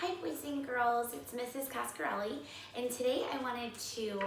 Hi boys and girls, it's Mrs. Cascarelli, and today I wanted to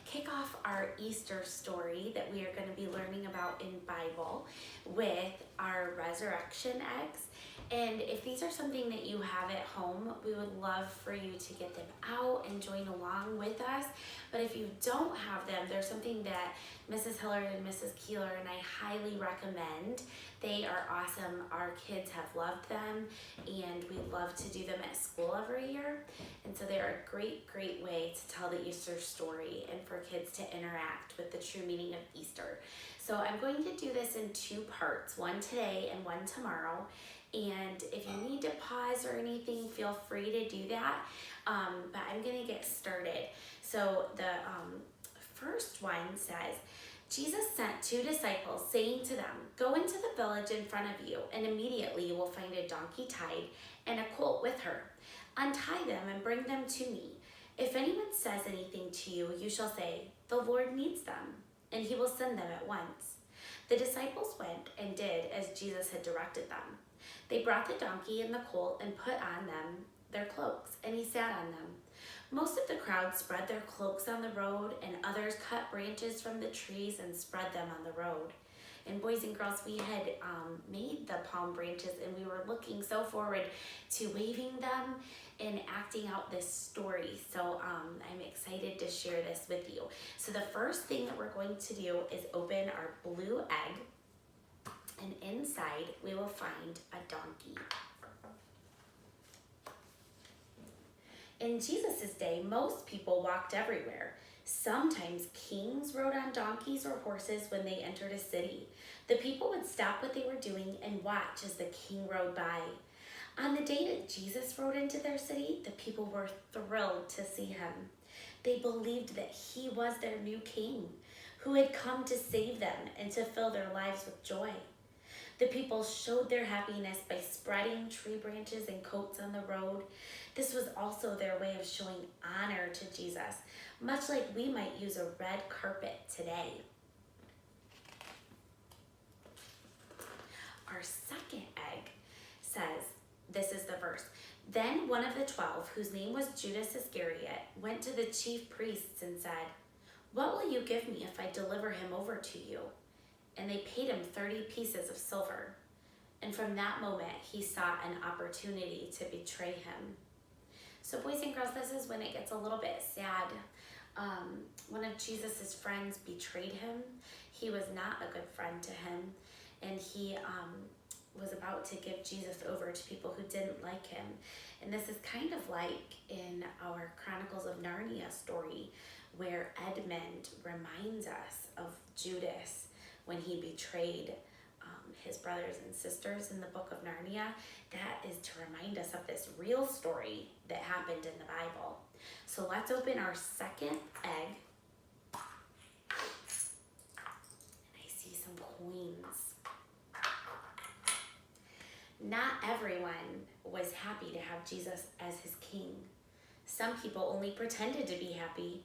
kick off our Easter story that we are going to be learning about in Bible with our resurrection eggs. And if these are something that you have at home, we would love for you to get them out and join along with us. But if you don't have them, there's something that Mrs. Hillard and Mrs. Keeler and I highly recommend. They are awesome. Our kids have loved them, and we love to do them at school every year. And so they're a great way to tell the Easter story and for kids to interact with the true meaning of Easter. So I'm going to do this in two parts, one today and one tomorrow. And if you need to pause or anything, feel free to do that. But I'm going to get started. So the first one says, Jesus sent two disciples, saying to them, "Go into the village in front of you, and immediately you will find a donkey tied and a colt with her. Untie them and bring them to me. If anyone says anything to you, you shall say, 'The Lord needs them,' and he will send them at once." The disciples went and did as Jesus had directed them. They brought the donkey and the colt and put on them their cloaks, and he sat on them. Most of the crowd spread their cloaks on the road, and others cut branches from the trees and spread them on the road. And boys and girls, we had made the palm branches, and we were looking so forward to waving them and acting out this story. So I'm excited to share this with you. So the first thing that we're going to do is open our blue egg, and inside we will find a donkey. In Jesus' day, most people walked everywhere. Sometimes kings rode on donkeys or horses when they entered a city. The people would stop what they were doing and watch as the king rode by. On the day that Jesus rode into their city, the people were thrilled to see him. They believed that he was their new king, who had come to save them and to fill their lives with joy. The people showed their happiness by spreading tree branches and coats on the road. This was also their way of showing honor to Jesus, much like we might use a red carpet today. Our second egg says, this is the verse, "Then one of the 12, whose name was Judas Iscariot, went to the chief priests and said, 'What will you give me if I deliver him over to you?' And they paid him 30 pieces of silver. And from that moment, he saw an opportunity to betray him." So boys and girls, this is when it gets a little bit sad. One of Jesus's friends betrayed him. He was not a good friend to him, and he was about to give Jesus over to people who didn't like him. And this is kind of like in our Chronicles of Narnia story, where Edmund reminds us of Judas when he betrayed his brothers and sisters in the book of Narnia. That is to remind us of this real story that happened in the Bible. So let's open our second egg. And I see some coins. Not everyone was happy to have Jesus as his king. Some people only pretended to be happy,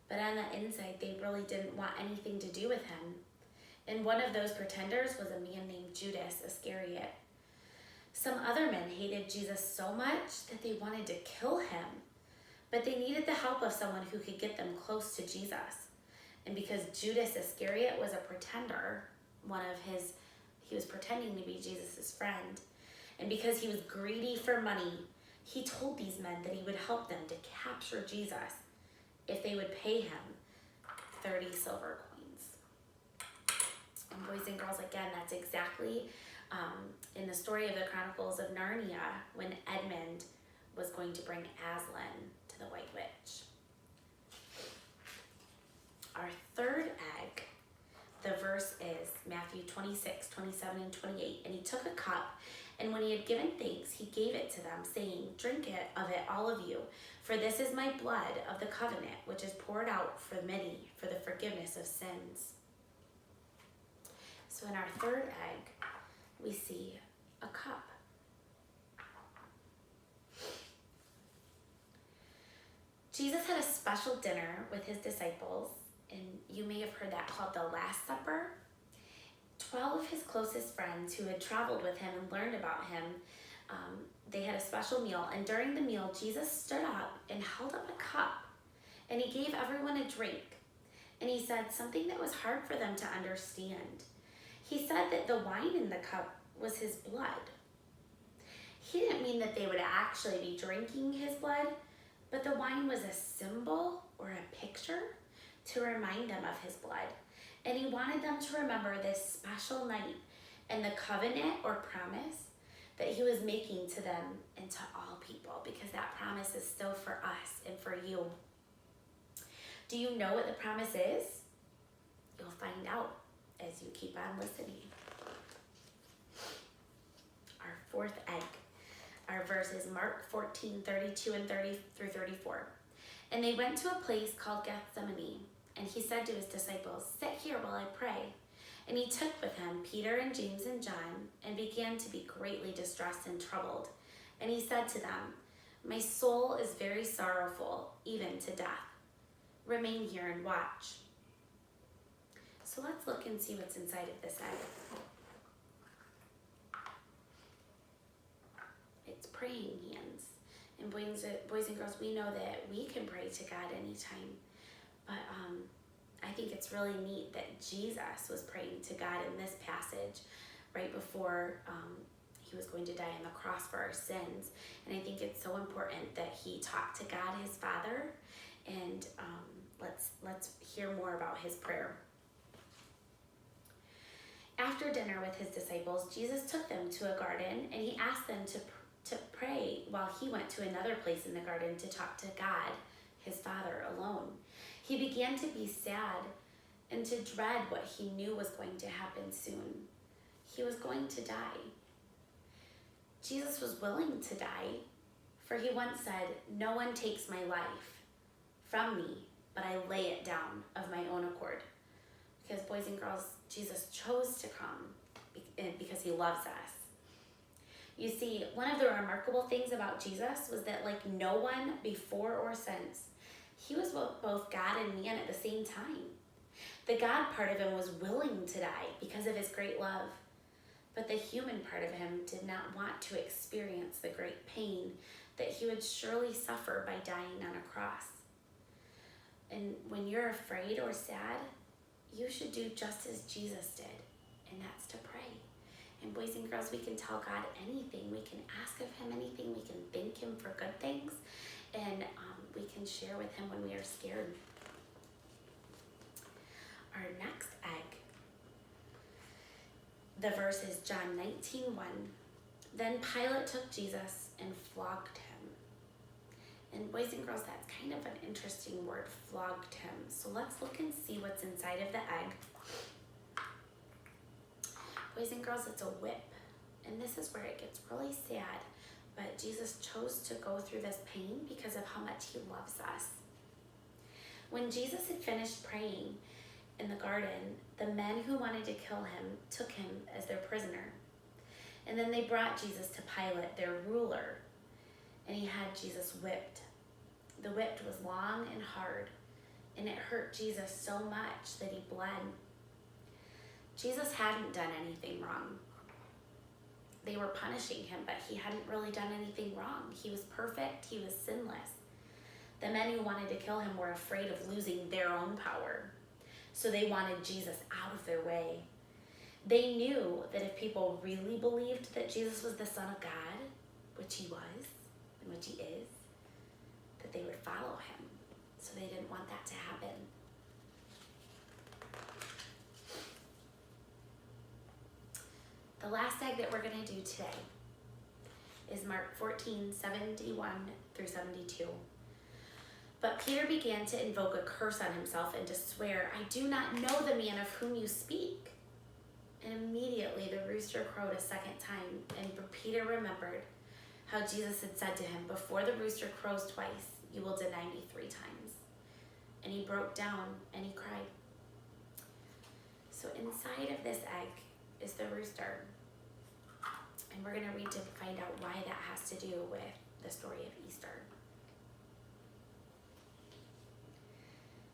but on the inside, they really didn't want anything to do with him. And one of those pretenders was a man named Judas Iscariot. Some other men hated Jesus so much that they wanted to kill him, but they needed the help of someone who could get them close to Jesus. And because Judas Iscariot was a pretender, he was pretending to be Jesus's friend, and because he was greedy for money, he told these men that he would help them to capture Jesus if they would pay him 30 silver coins. And boys and girls, again, that's exactly in the story of the Chronicles of Narnia when Edmund was going to bring Aslan to the White Witch. Our third egg, the verse is Matthew 26, 27, and 28. "And he took a cup, and when he had given thanks, he gave it to them, saying, 'Drink of it, all of you, for this is my blood of the covenant, which is poured out for many for the forgiveness of sins.'" So in our third egg, we see a cup. Jesus had a special dinner with his disciples, and you may have heard that called the Last Supper. 12 of his closest friends who had traveled with him and learned about him they had a special meal, and during the meal, Jesus stood up and held up a cup, and he gave everyone a drink. And he said something that was hard for them to understand. He said that the wine in the cup was his blood. He didn't mean that they would actually be drinking his blood, but the wine was a symbol or a picture to remind them of his blood. And he wanted them to remember this special night and the covenant or promise that he was making to them and to all people, because that promise is still for us and for you. Do you know what the promise is? You'll find out as you keep on listening. Our fourth egg. Our verse is Mark 14, 32 and 30 through 34. And they went to a place called Gethsemane, and he said to his disciples, "Sit here while I pray." And he took with him Peter and James and John, and began to be greatly distressed and troubled. And he said to them, "My soul is very sorrowful, even to death. Remain here and watch." So let's look and see what's inside of this egg. It's praying hands. And boys and girls, we know that we can pray to God anytime. But I think it's really neat that Jesus was praying to God in this passage right before he was going to die on the cross for our sins. And I think it's so important that he talked to God, his Father. And let's hear more about his prayer. After dinner with his disciples, Jesus took them to a garden, and he asked them to pray while he went to another place in the garden to talk to God, his Father, alone. He began to be sad and to dread what he knew was going to happen soon. He was going to die. Jesus was willing to die, for he once said, "No one takes my life from me, but I lay it down of my own accord." Because boys and girls, Jesus chose to come because he loves us. You see, one of the remarkable things about Jesus was that, like no one before or since, he was both God and man at the same time. The God part of him was willing to die because of his great love, but the human part of him did not want to experience the great pain that he would surely suffer by dying on a cross. And when you're afraid or sad, you should do just as Jesus did, and that's to pray. And boys and girls, we can tell God anything. We can ask of him anything. We can thank him for good things. And we can share with him when we are scared. Our next egg. The verse is John 19:1. Then Pilate took Jesus and flogged him. And boys and girls, that's kind of an interesting word, flogged him. So let's look and see what's inside of the egg. Boys and girls, it's a whip. And this is where it gets really sad. But Jesus chose to go through this pain because of how much he loves us. When Jesus had finished praying in the garden, the men who wanted to kill him took him as their prisoner. And then they brought Jesus to Pilate, their ruler, and he had Jesus whipped. The whip was long and hard, and it hurt Jesus so much that he bled. Jesus hadn't done anything wrong. They were punishing him, but he hadn't really done anything wrong. He was perfect. He was sinless. The men who wanted to kill him were afraid of losing their own power, so they wanted Jesus out of their way. They knew that if people really believed that Jesus was the Son of God, which he was and which he is, that they would follow him. So they didn't want that to happen. The last egg that we're going to do today is Mark 14:71 through 72. But Peter began to invoke a curse on himself and to swear, "I do not know the man of whom you speak." And immediately the rooster crowed a second time, and Peter remembered how Jesus had said to him, "Before the rooster crows twice, you will deny me 3 times." And he broke down and he cried. So inside of this egg is the rooster. And we're going to read to find out why that has to do with the story of Easter.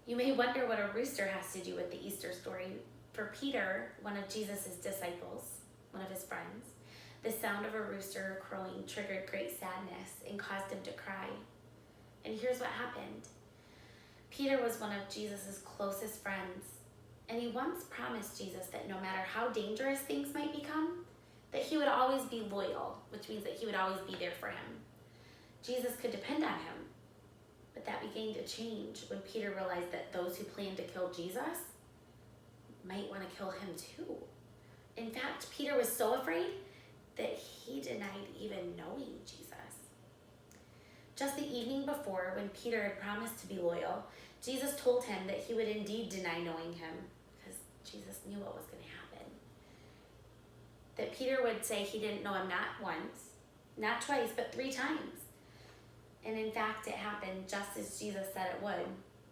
You may wonder what a rooster has to do with the Easter story. For Peter, one of Jesus' disciples, one of his friends, The sound of a rooster crowing triggered great sadness and caused him to cry. And here's what happened. Peter was one of Jesus' closest friends, and he once promised Jesus that no matter how dangerous things might become, that he would always be loyal, which means that he would always be there for him. Jesus could depend on him. But that began to change when Peter realized that those who planned to kill Jesus might want to kill him too. In fact, Peter was so afraid that he denied even knowing Jesus. Just the evening before, when Peter had promised to be loyal, Jesus told him that he would indeed deny knowing him, because Jesus knew what was going to happen. That Peter would say he didn't know him not once, not twice, but 3 times. And in fact, it happened just as Jesus said it would.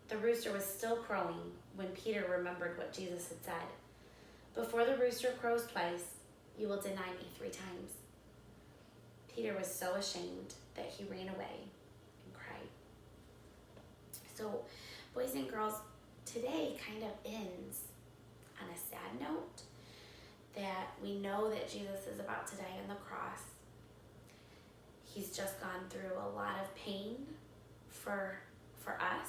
The rooster was still crowing when Peter remembered what Jesus had said. Before the rooster crows twice, you will deny me 3 times. Peter was so ashamed that he ran away and cried. So, boys and girls, today kind of ends on a sad note that we know that Jesus is about to die on the cross. He's just gone through a lot of pain for us.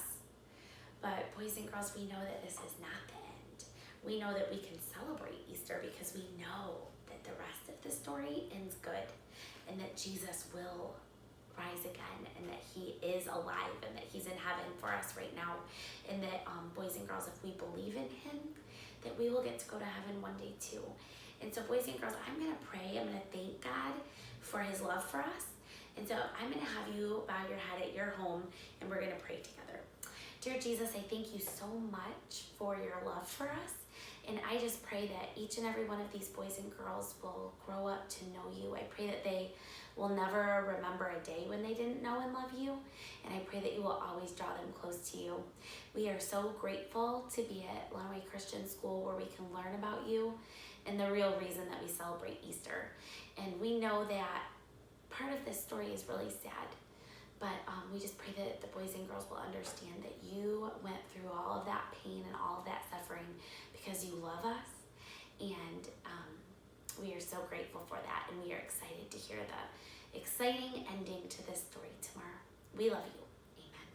But boys and girls, we know that this is not the end. We know that we can celebrate Easter because we know that the rest of the story ends good and that Jesus will rise again and that he is alive and that he's in heaven for us right now. And that, boys and girls, if we believe in him, that we will get to go to heaven one day too. And so, boys and girls, I'm going to pray. I'm going to thank God for his love for us. And so I'm going to have you bow your head at your home and we're going to pray together. Dear Jesus, I thank you so much for your love for us. And I just pray that each and every one of these boys and girls will grow up to know you. I pray that they will never remember a day when they didn't know and love you. And I pray that you will always draw them close to you. We are so grateful to be at Lenawee Christian School where we can learn about you and the real reason that we celebrate Easter. And we know that part of this story is really sad, but we just pray that the boys and girls will understand that you went through all of that pain and all of that suffering because you love us, and we are so grateful for that, and we are excited to hear the exciting ending to this story tomorrow. We love you. Amen.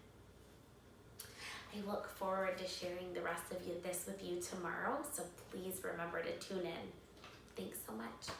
I look forward to sharing the rest of this with you tomorrow, so please remember to tune in. Thanks so much.